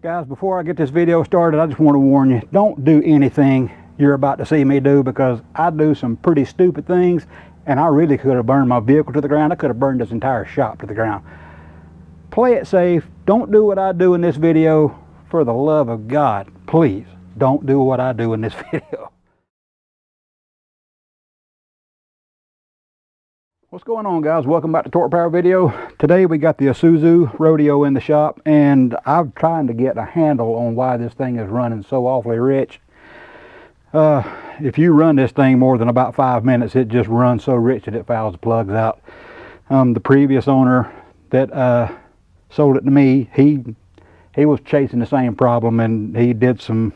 Guys, before I get this video started, I just want to warn you, don't do anything you're about to see me do, because I do some pretty stupid things and I really could have burned my vehicle to the ground. I could have burned this entire shop to the ground. Play it safe. Don't do what I do in this video. For the love of God, please don't do what I do in this video. What's going on, guys? Welcome back to TorquePowerVideo. Today we got the Isuzu Rodeo in the shop, and I'm trying to get a handle on why this thing is running so awfully rich. If you run this thing more than about 5 minutes, it just runs so rich that it fouls the plugs out. The previous owner that sold it to me, he was chasing the same problem, and he did some,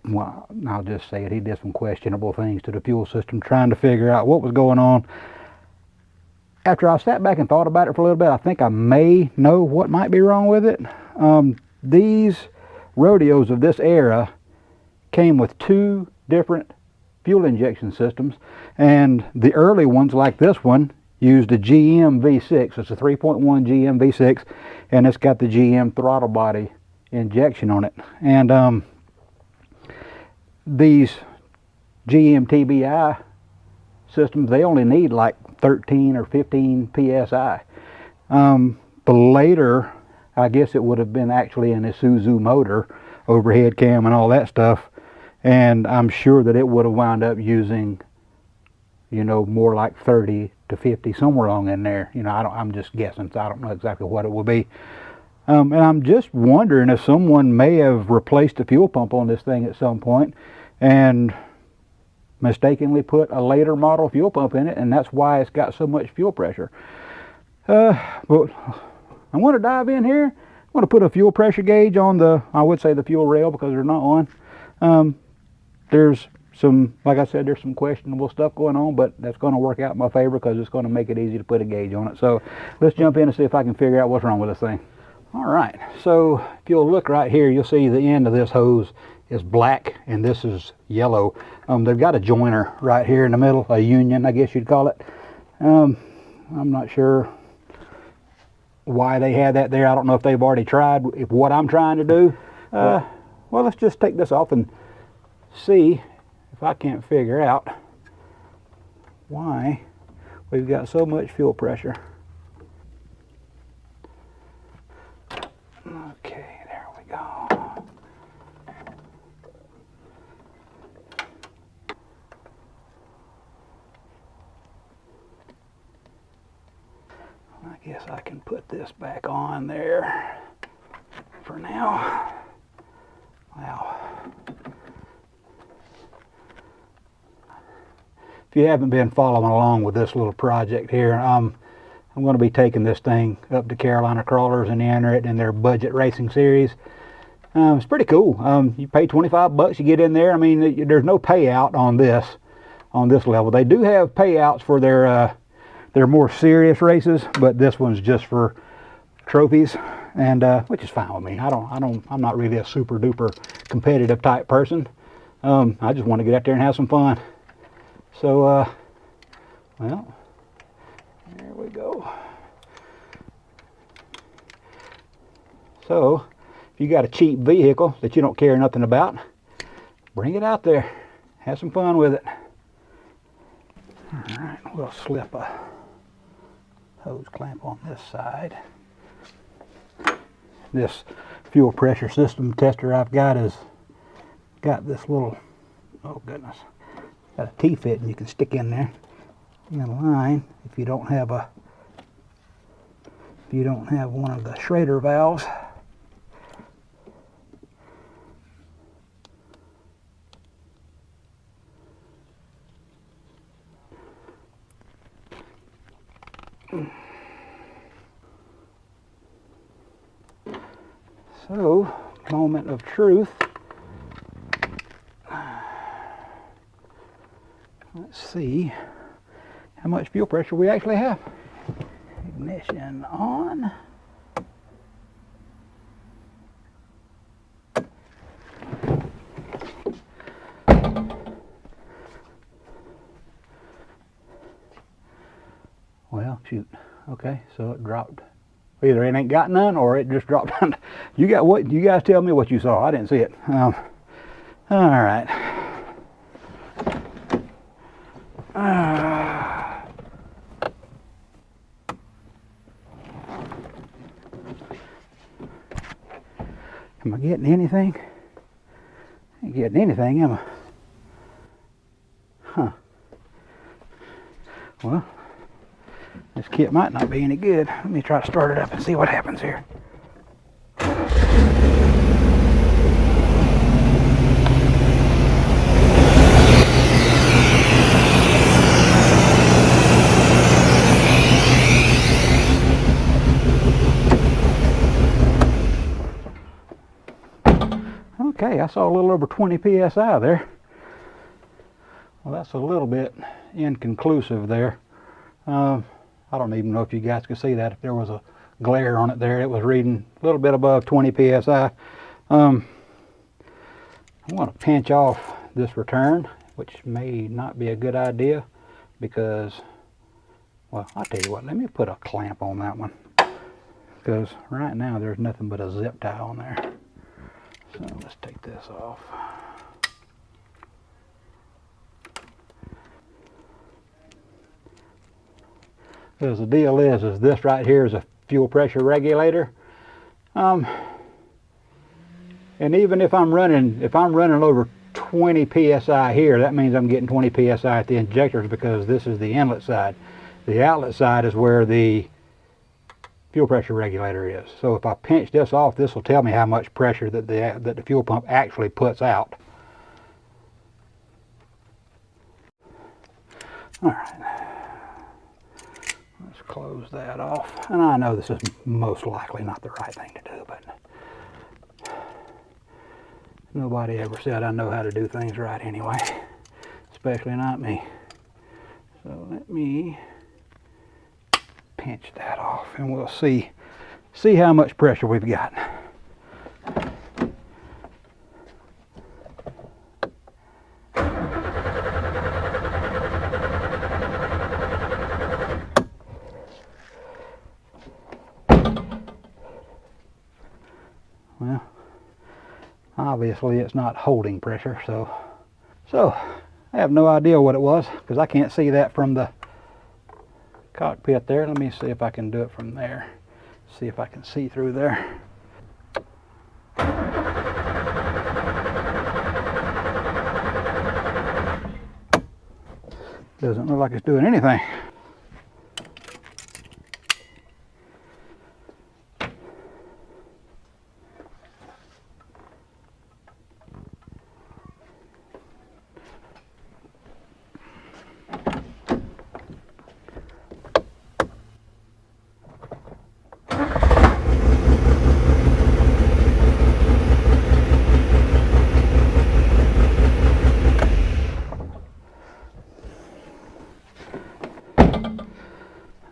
well, I'll just say it, he did some questionable things to the fuel system, trying to figure out what was going on. After I sat back and thought about it for a little bit, I think I may know what might be wrong with it. These Rodeos of this era came with 2 different fuel injection systems, and the early ones, like this one, used a GM V6. It's a 3.1 GM V6, and it's got the GM throttle body injection on it. And these GM TBI systems, they only need like 13 or 15 psi. The later, I guess it would have been actually an Isuzu motor, overhead cam and all that stuff, and I'm sure that it would have wound up using, you know, more like 30 to 50, somewhere along in there. You know, I'm just guessing, so I don't know exactly what it will be. And I'm just wondering if someone may have replaced the fuel pump on this thing at some point and mistakenly put a later model fuel pump in it, and that's why it's got so much fuel pressure. But I want to dive in here. I want to put a fuel pressure gauge on the, I would say the fuel rail, because they're not on. There's some, like I said, there's some questionable stuff going on, but that's going to work out in my favor because it's going to make it easy to put a gauge on it. So let's jump in and see if I can figure out what's wrong with this thing. All right, so if you'll look right here, you'll see the end of this hose is black and this is yellow. They've got a joiner right here in the middle, a union, I guess you'd call it. I'm not sure why they had that there. I don't know if they've already tried what I'm trying to do. Well, let's just take this off and see if I can't figure out why we've got so much fuel pressure. Okay, there we go. I guess I can put this back on there for now. Wow. If you haven't been following along with this little project here, I'm going to be taking this thing up to Carolina Crawlers and enter it in their budget racing series. It's pretty cool. You pay 25 bucks, you get in there. I mean, there's no payout on this level. They do have payouts for their more serious races, but this one's just for trophies, and which is fine with me. I'm not really a super duper competitive type person. I just want to get out there and have some fun. So, well, there we go. So, if you got a cheap vehicle that you don't care nothing about, bring it out there. Have some fun with it. All right, we'll slip a hose clamp on this side. This fuel pressure system tester I've got has got this little, oh goodness, got a T-fit, and you can stick in there in a line if you don't have one of the Schrader valves. So, moment of truth. Let's see how much fuel pressure we actually have. Ignition on. Well, shoot. Okay, so it dropped Either it ain't got none or it just dropped down. You got what? You guys tell me what you saw. I didn't see it. All right. Am I getting anything? Ain't getting anything, am I? Huh. Well, this kit might not be any good. Let me try to start it up and see what happens here. Okay, I saw a little over 20 psi there. Well, that's a little bit inconclusive there. I don't even know if you guys could see that. If there was a glare on it there, it was reading a little bit above 20 psi. I'm going to pinch off this return, which may not be a good idea because, well, I'll tell you what, let me put a clamp on that one, because right now there's nothing but a zip tie on there. So let's take this off. Because the deal is this right here is a fuel pressure regulator. And even if I'm running over 20 psi here, that means I'm getting 20 psi at the injectors, because this is the inlet side. The outlet side is where the fuel pressure regulator is. So if I pinch this off, this will tell me how much pressure that the fuel pump actually puts out. All right, let's close that off. And I know this is most likely not the right thing to do, but nobody ever said I know how to do things right anyway, especially not me. So let me pinch that off and we'll see how much pressure we've got. Well, obviously it's not holding pressure, so I have no idea what it was, because I can't see that from the cockpit there. Let me see if I can do it from there. See if I can see through there. Doesn't look like it's doing anything.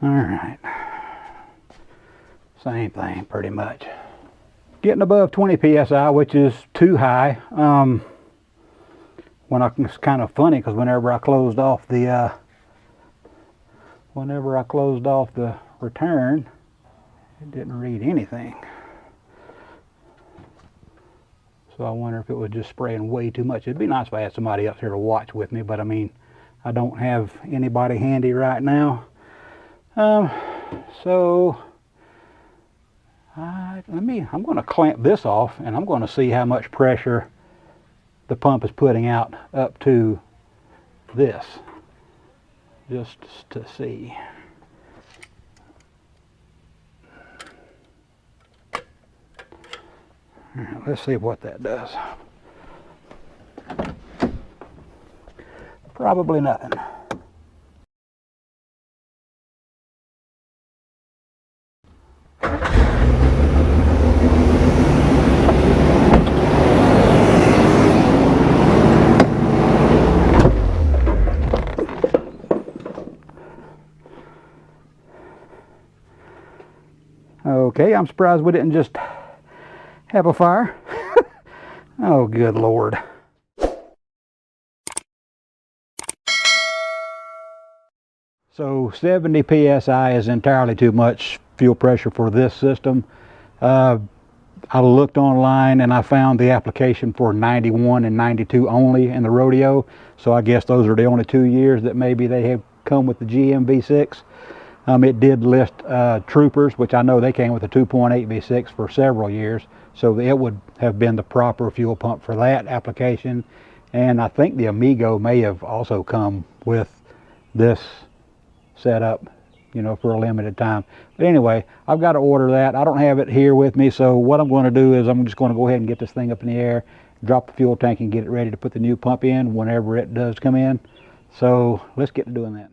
Alright, same thing pretty much. Getting above 20 psi, which is too high. It's kind of funny, because whenever I closed off the return, it didn't read anything. So I wonder if it was just spraying way too much. It'd be nice if I had somebody else here to watch with me, but I mean, I don't have anybody handy right now. So I'm going to clamp this off, and I'm going to see how much pressure the pump is putting out up to this, just to see. All right, let's see what that does. Probably nothing. Okay, I'm surprised we didn't just have a fire. Oh, good Lord. So 70 psi is entirely too much fuel pressure for this system. I looked online and I found the application for 91 and 92 only in the Rodeo. So I guess those are the only 2 years that maybe they have come with the GM V6. It did list Troopers, which I know they came with a 2.8 V6 for several years. So it would have been the proper fuel pump for that application. And I think the Amigo may have also come with this setup, you know, for a limited time. But anyway, I've got to order that. I don't have it here with me, so what I'm going to do is I'm just going to go ahead and get this thing up in the air, drop the fuel tank, and get it ready to put the new pump in whenever it does come in. So let's get to doing that.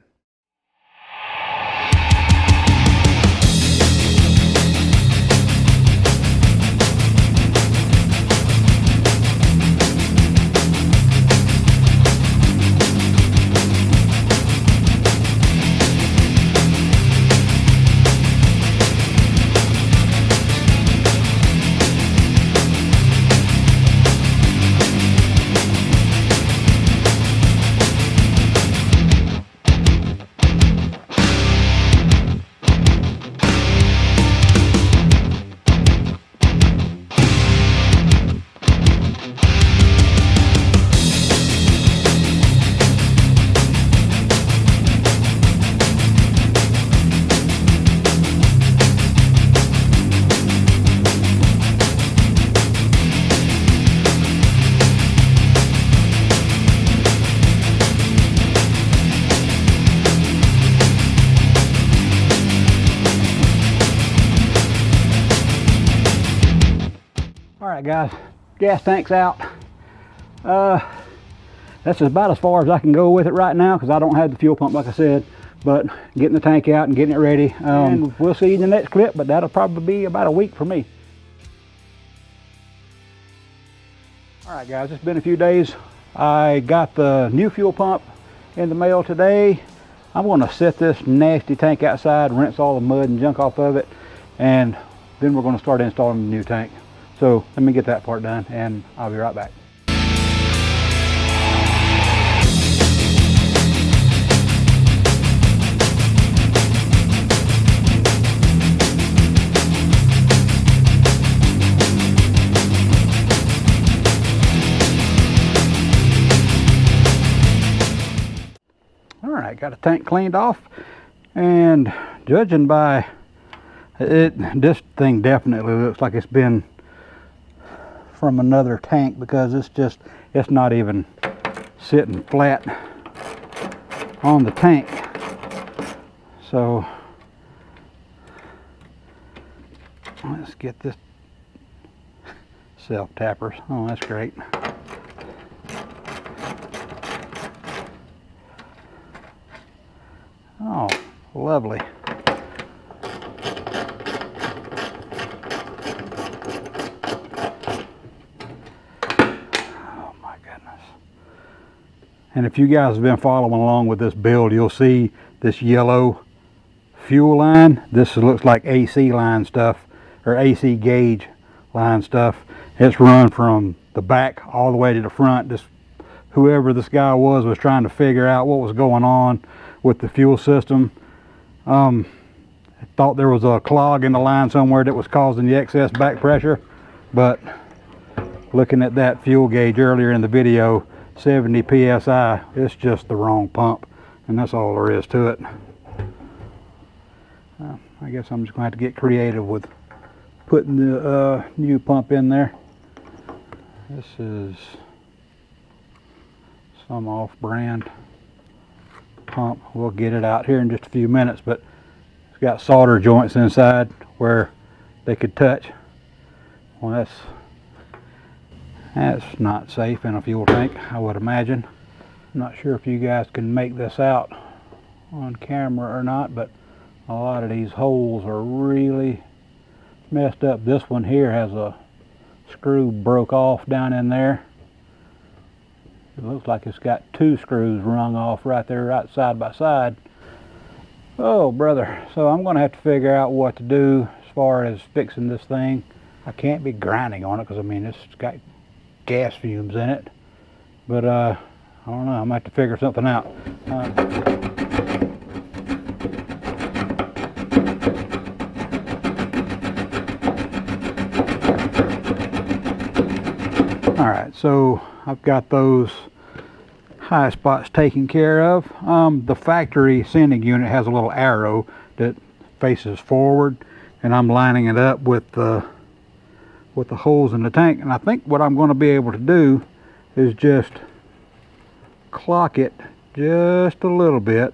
Alright guys, gas tank's out. That's about as far as I can go with it right now because I don't have the fuel pump like I said. But getting the tank out and getting it ready. And we'll see you in the next clip, but that'll probably be about a week for me. Alright guys, it's been a few days. I got the new fuel pump in the mail today. I'm going to set this nasty tank outside, rinse all the mud and junk off of it, and then we're going to start installing the new tank. So let me get that part done and I'll be right back. Alright, got a tank cleaned off, and judging by it, this thing definitely looks like it's been from another tank because it's not even sitting flat on the tank. So let's get this self tappers. Oh, that's great. Oh, lovely. And if you guys have been following along with this build, you'll see this yellow fuel line. This looks like AC line stuff, or AC gauge line stuff. It's run from the back all the way to the front. Whoever this guy was trying to figure out what was going on with the fuel system. I thought there was a clog in the line somewhere that was causing the excess back pressure, but looking at that fuel gauge earlier in the video, 70 psi, it's just the wrong pump, and that's all there is to it. I guess I'm just going to have to get creative with putting the new pump in there. This is some off-brand pump. We'll get it out here in just a few minutes, but it's got solder joints inside where they could touch. Well, that's not safe in a fuel tank, I would imagine. I'm not sure if you guys can make this out on camera or not, but a lot of these holes are really messed up. This one here has a screw broke off down in there. It looks like it's got 2 screws wrung off right there, right side by side. Oh brother, so I'm going to have to figure out what to do as far as fixing this thing. I can't be grinding on it because I mean it's got gas fumes in it, but I don't know, I might have to figure something out. Alright, so I've got those high spots taken care of. The factory sending unit has a little arrow that faces forward, and I'm lining it up with the holes in the tank. And I think what I'm going to be able to do is just clock it just a little bit,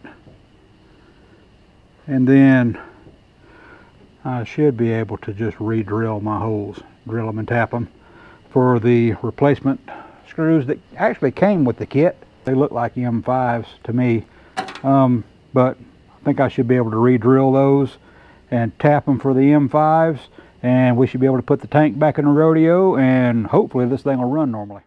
and then I should be able to just re-drill my holes, drill them and tap them for the replacement screws that actually came with the kit. They look like M5s to me, but I think I should be able to re-drill those and tap them for the M5s, and we should be able to put the tank back in the Rodeo, and hopefully this thing will run normally.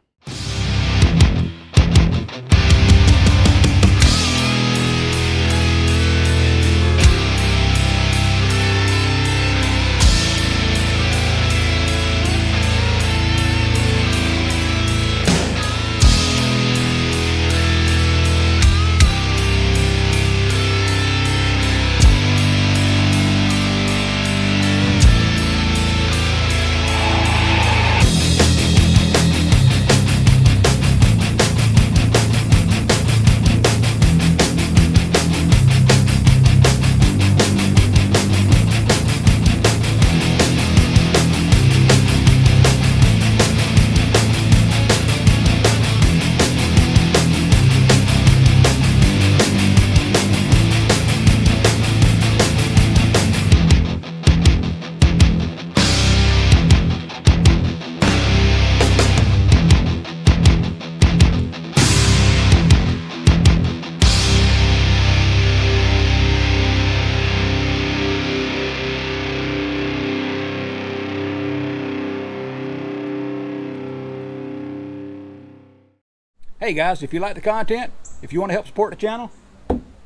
Hey guys, if you like the content, if you want to help support the channel,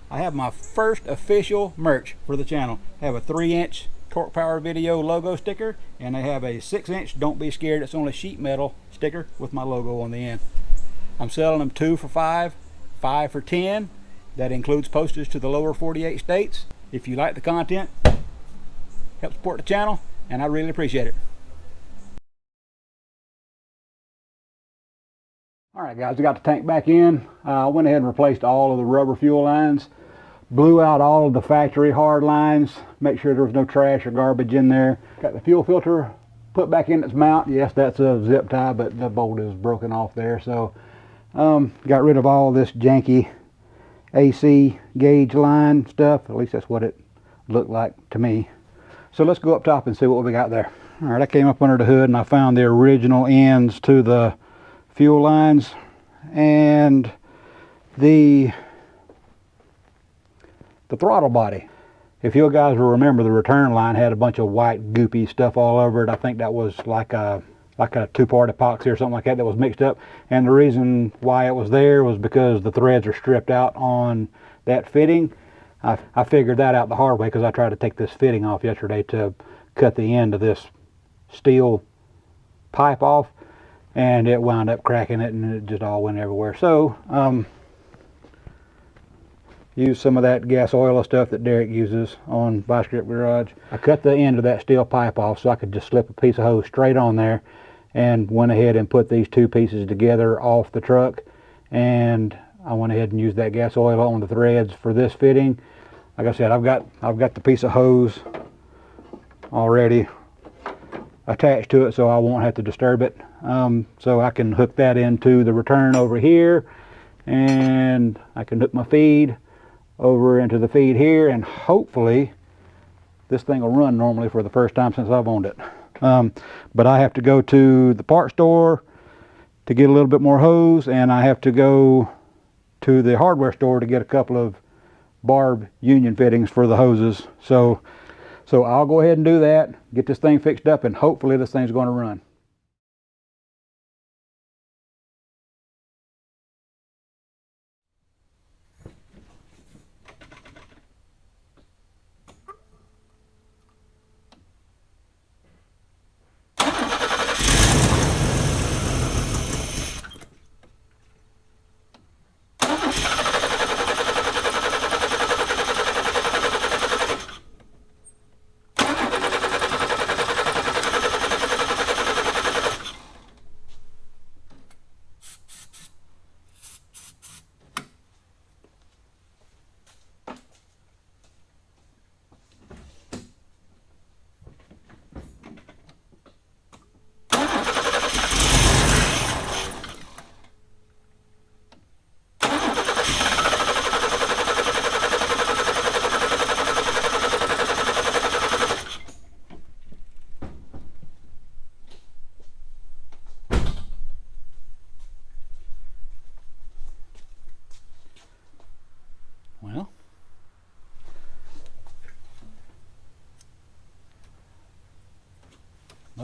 I have my first official merch for the channel. I have a 3-inch TorquePowerVideo logo sticker, and I have a 6-inch Don't Be Scared, it's only sheet metal sticker with my logo on the end. I'm selling them 2 for $5, 5 for $10. That includes postage to the lower 48 states. If you like the content, help support the channel, and I really appreciate it. Alright guys, we got the tank back in. I went ahead and replaced all of the rubber fuel lines, blew out all of the factory hard lines, make sure there was no trash or garbage in there. Got the fuel filter put back in its mount. Yes, that's a zip tie, but the bolt is broken off there. So got rid of all this janky AC gauge line stuff. At least that's what it looked like to me. So let's go up top and see what we got there. Alright, I came up under the hood and I found the original ends to the fuel lines, and the throttle body. If you guys will remember, the return line had a bunch of white goopy stuff all over it. I think that was like a two-part epoxy or something like that was mixed up, and the reason why it was there was because the threads are stripped out on that fitting. I figured that out the hard way because I tried to take this fitting off yesterday to cut the end of this steel pipe off, and it wound up cracking it, and it just all went everywhere. So use some of that gas oil stuff that Derek uses on Bi-Script Garage. I cut the end of that steel pipe off so I could just slip a piece of hose straight on there, and went ahead and put these two pieces together off the truck, and I went ahead and used that gas oil on the threads for this fitting. Like I said, I've got the piece of hose already attached to it, so I won't have to disturb it. So I can hook that into the return over here, and I can hook my feed over into the feed here, and hopefully this thing will run normally for the first time since I've owned it. But I have to go to the part store to get a little bit more hose, and I have to go to the hardware store to get a couple of barb union fittings for the hoses. So I'll go ahead and do that, get this thing fixed up, and hopefully this thing's going to run.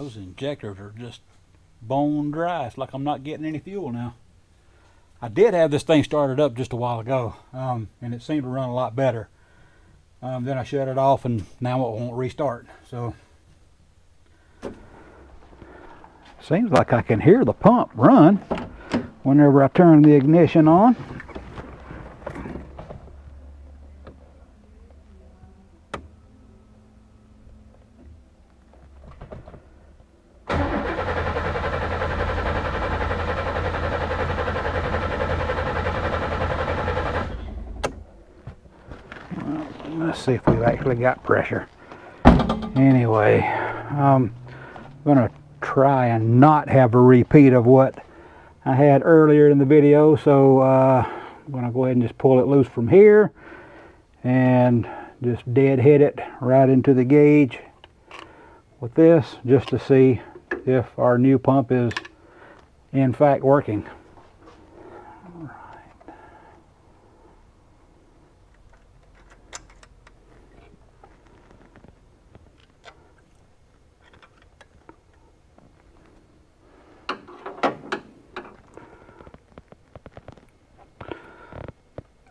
Those injectors are just bone dry. It's like I'm not getting any fuel now. I did have this thing started up just a while ago, and it seemed to run a lot better. Then I shut it off, and now it won't restart. So seems like I can hear the pump run whenever I turn the ignition on. Let's see if we've actually got pressure. Anyway, I'm going to try and not have a repeat of what I had earlier in the video. So I'm going to go ahead and just pull it loose from here and just deadhead it right into the gauge with this, just to see if our new pump is in fact working.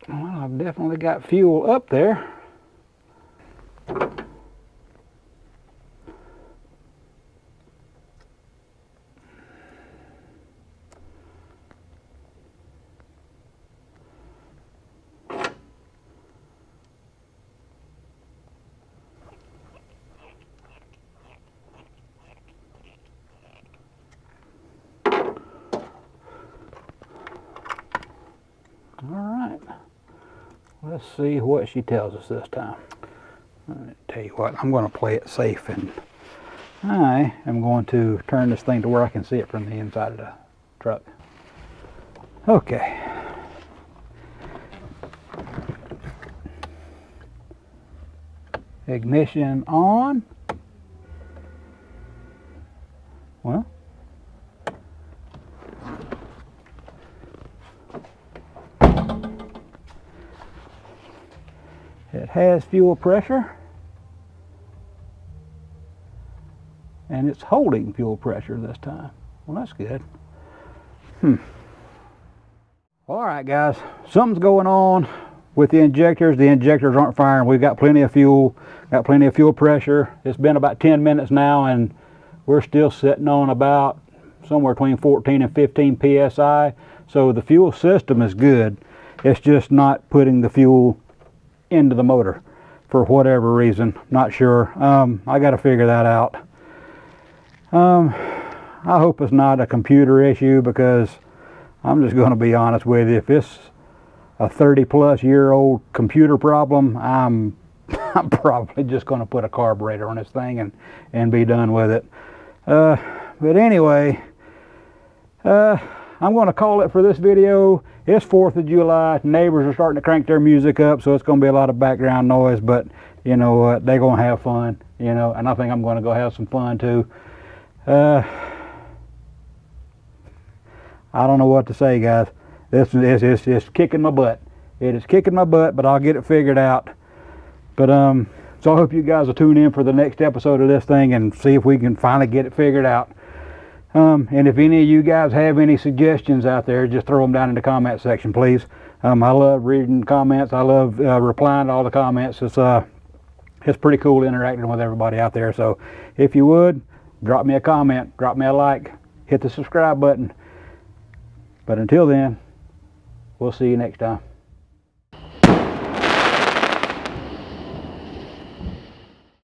Well, I've definitely got fuel up there. Let's see what she tells us this time. I'll tell you what, I'm going to play it safe, and I am going to turn this thing to where I can see it from the inside of the truck. Okay. Ignition on. Well, it has fuel pressure, and it's holding fuel pressure this time. Well, that's good. All right, guys, something's going on with the injectors. The injectors aren't firing. We've got plenty of fuel, got plenty of fuel pressure. It's been about 10 minutes now, and we're still sitting on about somewhere between 14 and 15 psi. So the fuel system is good. It's just not putting the fuel into the motor for whatever reason. Not sure. I got to figure that out. I hope it's not a computer issue, because I'm just going to be honest with you. If it's a 30-plus-year-old computer problem, I'm probably just going to put a carburetor on this thing and be done with it. But anyway, I'm going to call it for this video. It's 4th of July. Neighbors are starting to crank their music up, so it's going to be a lot of background noise, but you know what? They're going to have fun, you know, and I think I'm going to go have some fun too. I don't know what to say, guys. This is kicking my butt. It is kicking my butt, but I'll get it figured out. But so I hope you guys will tune in for the next episode of this thing and see if we can finally get it figured out. And if any of you guys have any suggestions out there, just throw them down in the comment section, please. I love reading comments. I love replying to all the comments. It's pretty cool interacting with everybody out there. So if you would, drop me a comment, drop me a like, hit the subscribe button. But until then, we'll see you next time.